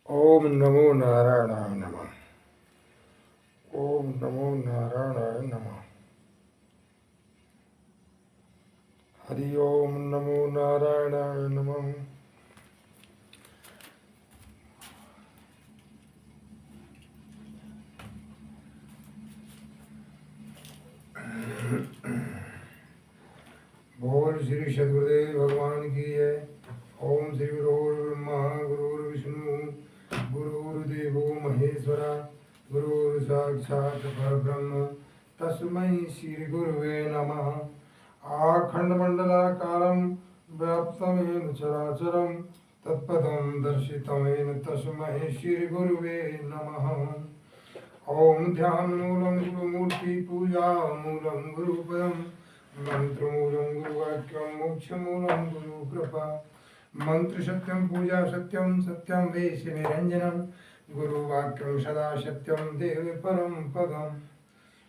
ओम नमो नारायणाय नमः। ओम नमो नारायणाय नमः। हरि ओम नमो नारायणाय नमः। बोल श्री सदगुरुदेव भगवान की है। ओम श्री गुरुर्ब्रह्मा गुरुर्विष्णु गुरुर्देवो महेश्वरा गुरुर् साक्षात् परब्रह्म तस्मै श्री गुरुवे नमः। आखंडमंडलाकारं व्याप्तमेन चराचरं तत्पदं दर्शितमेन तस्मै श्री गुरुवे नमः। ओम ध्यान मूलं गुरुमूर्ति पूजा मूलं गुरुपदम् मंत्रमूलं गुरुवाक्यं मोक्षमूलं गुरुकृपा। मंत्र सत्यं पूजा सत्यं सत्यं वेश निरंजनम गुरुवाक्यं सदा सत्यं देव परम पदम।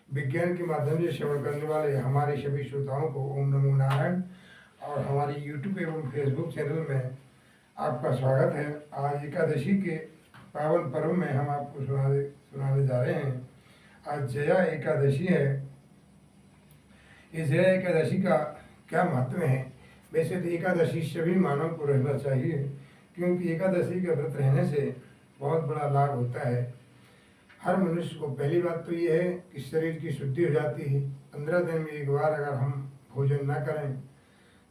विज्ञान के माध्यम से श्रवण करने वाले हमारे सभी श्रोताओं को ओम नमो नारायण। और हमारी यूट्यूब एवं फेसबुक चैनल में आपका स्वागत है। आज एकादशी के पावन पर्व में हम आपको सुनाने जा रहे हैं। आज जया एकादशी है। इस जया एकादशी का क्या महत्व है? वैसे तो एकादशी सभी मानव को रहना चाहिए, क्योंकि एकादशी का व्रत रहने से बहुत बड़ा लाभ होता है हर मनुष्य को। पहली बात तो ये है कि शरीर की शुद्धि हो जाती है। 15 दिन में एक बार अगर हम भोजन ना करें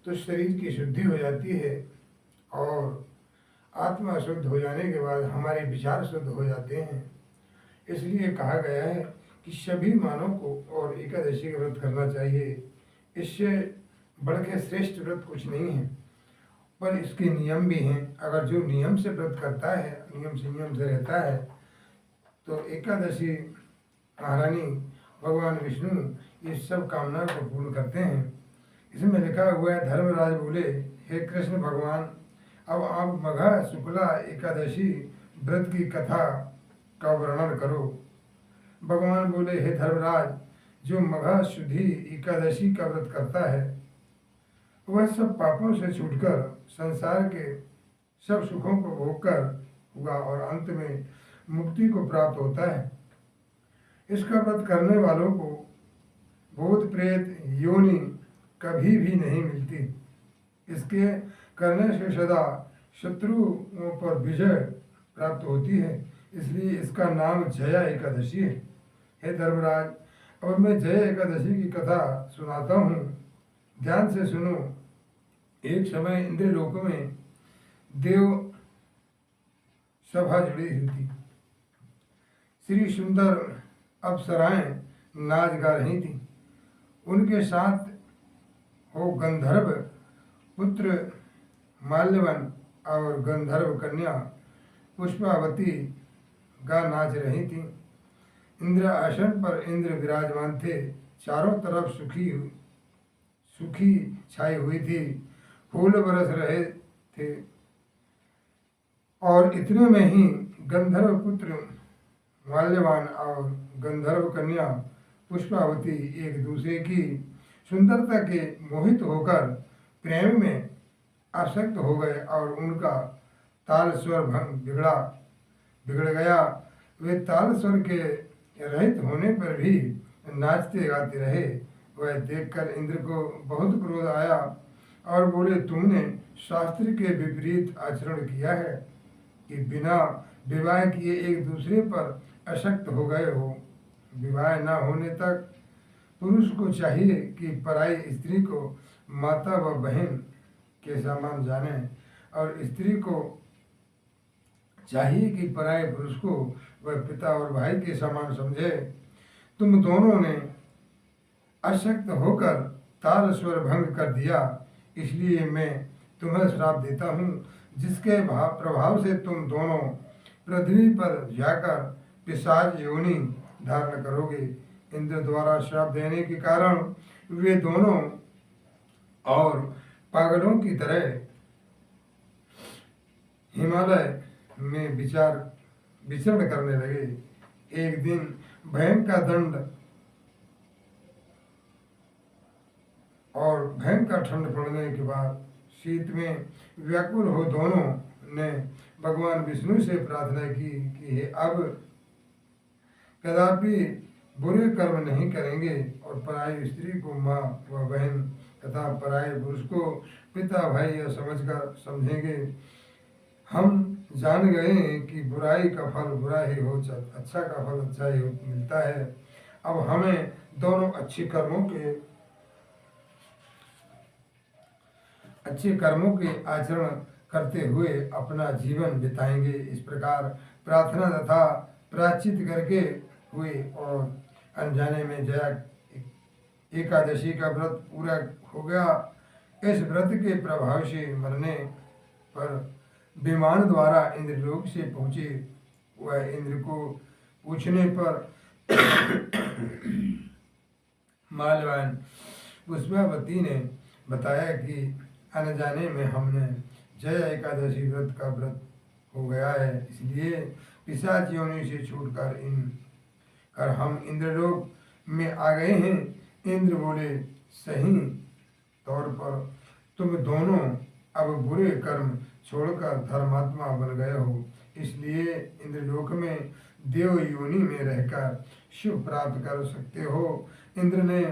तो शरीर की शुद्धि हो जाती है, और आत्मा शुद्ध हो जाने के बाद हमारे विचार शुद्ध हो जाते हैं। इसलिए कहा गया है कि सभी मानव को और एकादशी का व्रत करना चाहिए। इससे बढ़ के श्रेष्ठ व्रत कुछ नहीं है, पर इसके नियम भी हैं। अगर जो नियम से व्रत करता है, नियम से रहता है, तो एकादशी महारानी भगवान विष्णु ये सब कामना को पूर्ण करते हैं। इसमें लिखा हुआ है, धर्मराज बोले, हे कृष्ण भगवान, अब आप मघा शुक्ला एकादशी व्रत की कथा का वर्णन करो। भगवान बोले, हे धर्मराज, जो मघा शुद्धि एकादशी का व्रत करता है वह सब पापों से छूटकर संसार के सब सुखों को भोगकर हुआ और अंत में मुक्ति को प्राप्त होता है। इसका व्रत करने वालों को भूत प्रेत योनि कभी भी नहीं मिलती। इसके करने से सदा शत्रुओं पर विजय प्राप्त होती है। इसलिए इसका नाम जया एकादशी है। हे धर्मराज, अब मैं जया एकादशी की कथा सुनाता हूँ, ध्यान से सुनो। एक समय इंद्रलोक में देव सभा जुड़ी हुई थी। श्री सुंदर अप्सराएं नाच गा रही थी। उनके साथ हो गंधर्व पुत्र माल्यवन और गंधर्व कन्या पुष्पावती गा नाच रही थी। इंद्र आसन पर इंद्र विराजमान थे। चारों तरफ सुखी छाई हुई थी। फूल बरस रहे थे, और इतने में ही गंधर्व पुत्र माल्यवान और गंधर्व कन्या पुष्पावती एक दूसरे की सुंदरता के मोहित होकर प्रेम में आसक्त हो गए, और उनका ताल स्वर बिगड़ गया। वे ताल स्वर के रहित होने पर भी नाचते गाते रहे। वह देखकर इंद्र को बहुत क्रोध आया और बोले, तुमने शास्त्र के विपरीत आचरण किया है कि बिना विवाह किए एक दूसरे पर आसक्त हो गए हो। विवाह न होने तक पुरुष को चाहिए कि पराई स्त्री को माता व बहन के समान जाने, और स्त्री को चाहिए कि पराये पुरुष को वह पिता और भाई के समान समझे। तुम दोनों ने अशक्त होकर ताल स्वर भंग कर दिया, इसलिए मैं तुम्हें श्राप देता हूँ, जिसके प्रभाव से तुम दोनों पृथ्वी पर जाकर पिशाच योनि धारण करोगे। इंद्र द्वारा श्राप देने के कारण वे दोनों और पागलों की तरह हिमालय में विचरण करने लगे। एक दिन भयंकर दंड और भयंकर ठंड पड़ने के बाद शीत में व्याकुल हो दोनों ने भगवान विष्णु से प्रार्थना की कि हे अब कदापि बुरे कर्म नहीं करेंगे और पराई स्त्री को माँ व बहन तथा पराये पुरुष को पिता भाई या समझकर समझेंगे। हम जान गए कि बुराई का फल बुरा ही हो, अच्छा का फल अच्छा ही मिलता है। अब हमें दोनों अच्छे कर्मों के आचरण करते हुए अपना जीवन बिताएंगे। इस प्रकार प्रार्थना तथा प्रायश्चित करके हुए और अनजाने में जया एकादशी का व्रत पूरा हो गया। इस व्रत के प्रभाव से मरने पर विमान द्वारा इंद्रलोक से पहुँचे। वह इंद्र को पूछने पर माल्यवान पुष्पावती ने बताया कि अनजाने में हमने जया एकादशी व्रत का व्रत हो गया है, इसलिए पिशाच योनि से छूटकर हम इंद्रलोक में आ गए हैं। इंद्र बोले, सही तौर पर तुम दोनों अब बुरे कर्म छोड़कर धर्मात्मा बन गए हो, इसलिए इंद्रलोक में देव योनि में रहकर शुभ प्राप्त कर सकते हो। इंद्र ने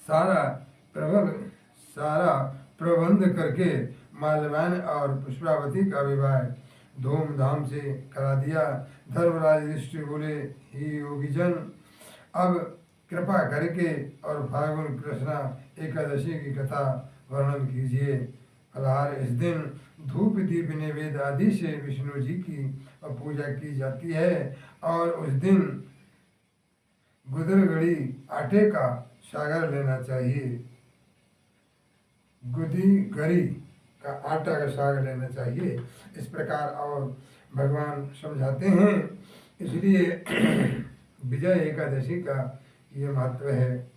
सारा प्रबंध करके माल्यवान और पुष्पावती का विवाह धूमधाम से करा दिया। धर्मराज युधिष्ठिर बोले, हे योगीजन, अब कृपा करके और फाल्गुन कृष्णा एकादशी की कथा वर्णन कीजिए। फलहार इस दिन धूप दीप नैवेद्य आदि से विष्णु जी की पूजा की जाती है और उस दिन गुदरगड़ी आटे का सागर लेना चाहिए। गुदीगरी का आटा का सागर लेना चाहिए। इस प्रकार और भगवान समझाते हैं, इसलिए विजय एकादशी का ये महत्व है।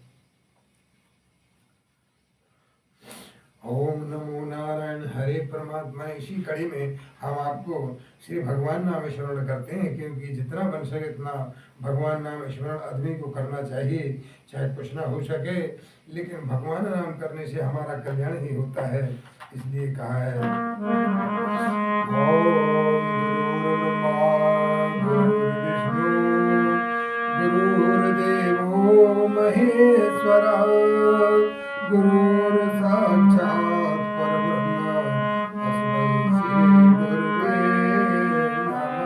ओम नमो नारायण हरे परमात्मा। इसी कड़ी में हम आपको श्री भगवान नाम स्मरण करते हैं, क्योंकि जितना बन सके इतना भगवान नाम स्मरण आदमी को करना चाहिए, चाहे कुछ ना हो सके, लेकिन भगवान नाम करने से हमारा कल्याण ही होता है, इसलिए कहा है। गुरुर्देवो महेश्वरः गुरुर् साक्षात् परब्रह्म तस्मै श्री गुरुवे नमः।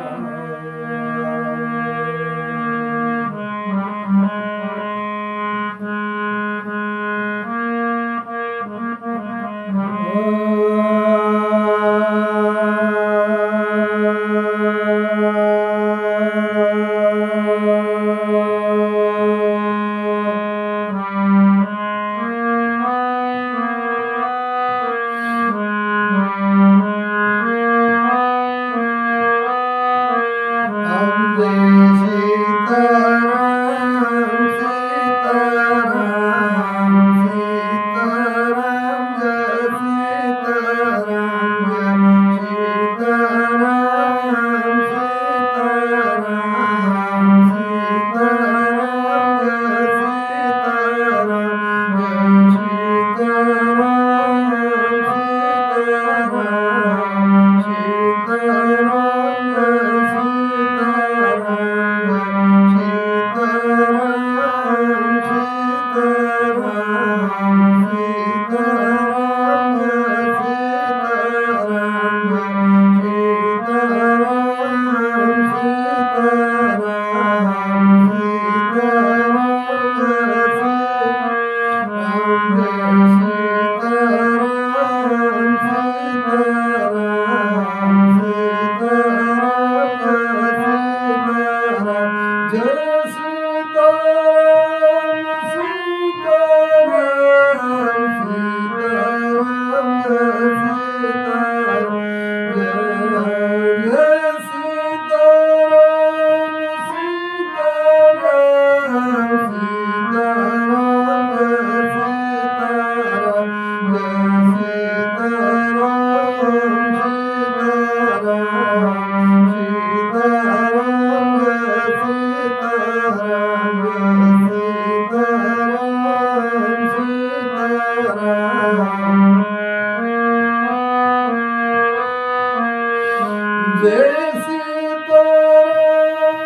जय सीताराम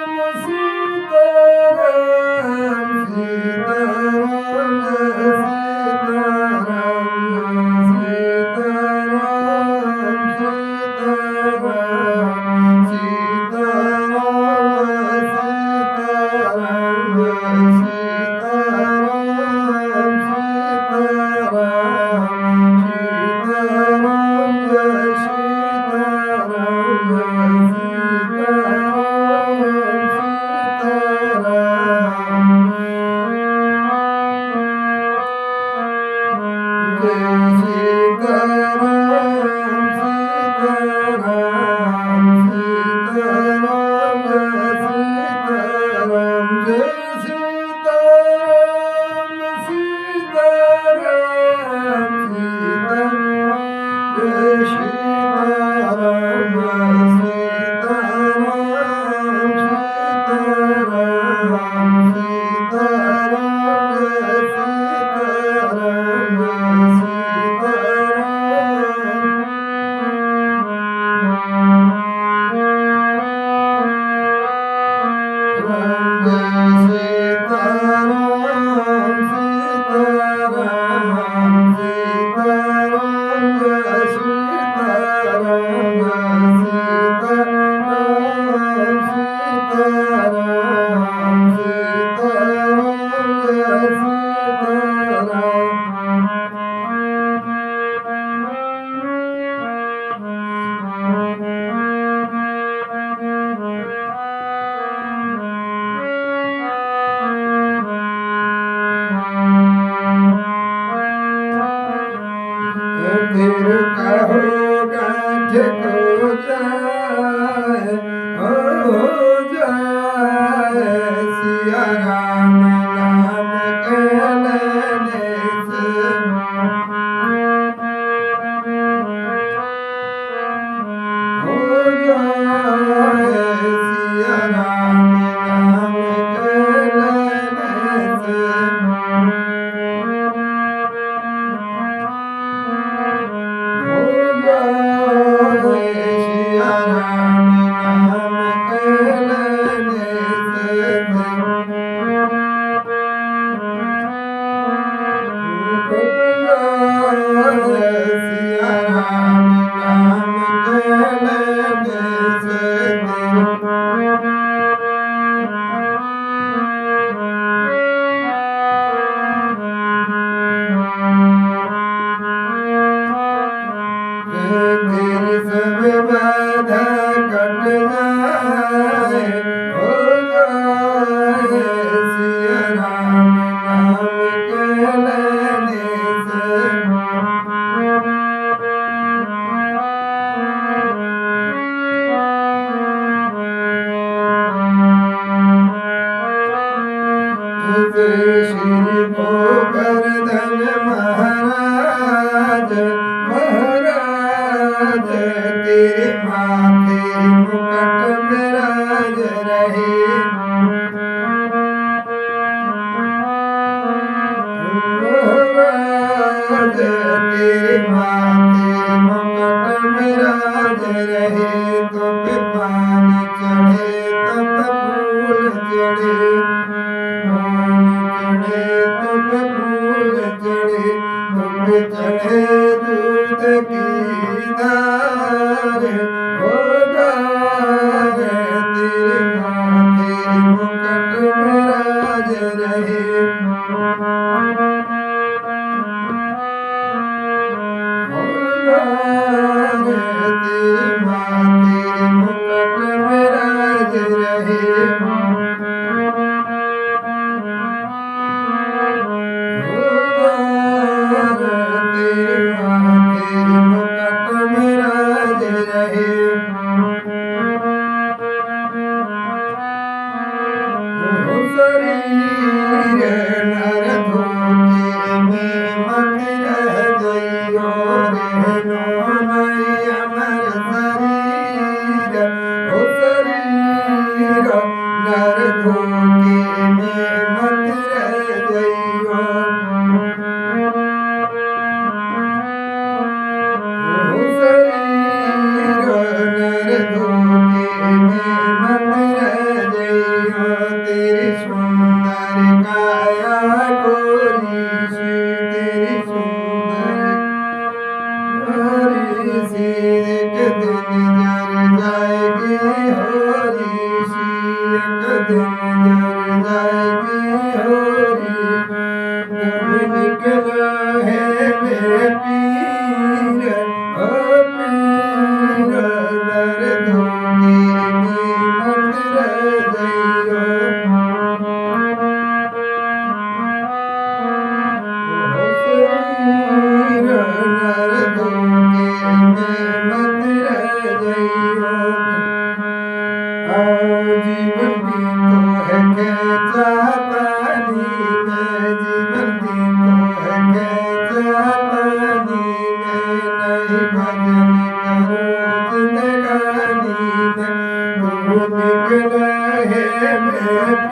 सीताराम सीताराम जय सीताराम सीताराम सीताराम सीताराम Hare जर जाएगी होरी सी, एक दिन जर जाएगी होरी। तुम निकला है वे पीर, ओ पीर दर्दों की मत रह जाइयो। जीवन भी तो है कैसा पानी में, जीवन भी तो है कैसा पानी में, नहीं भजन करो जिंदगानी में। तू निकला है मैं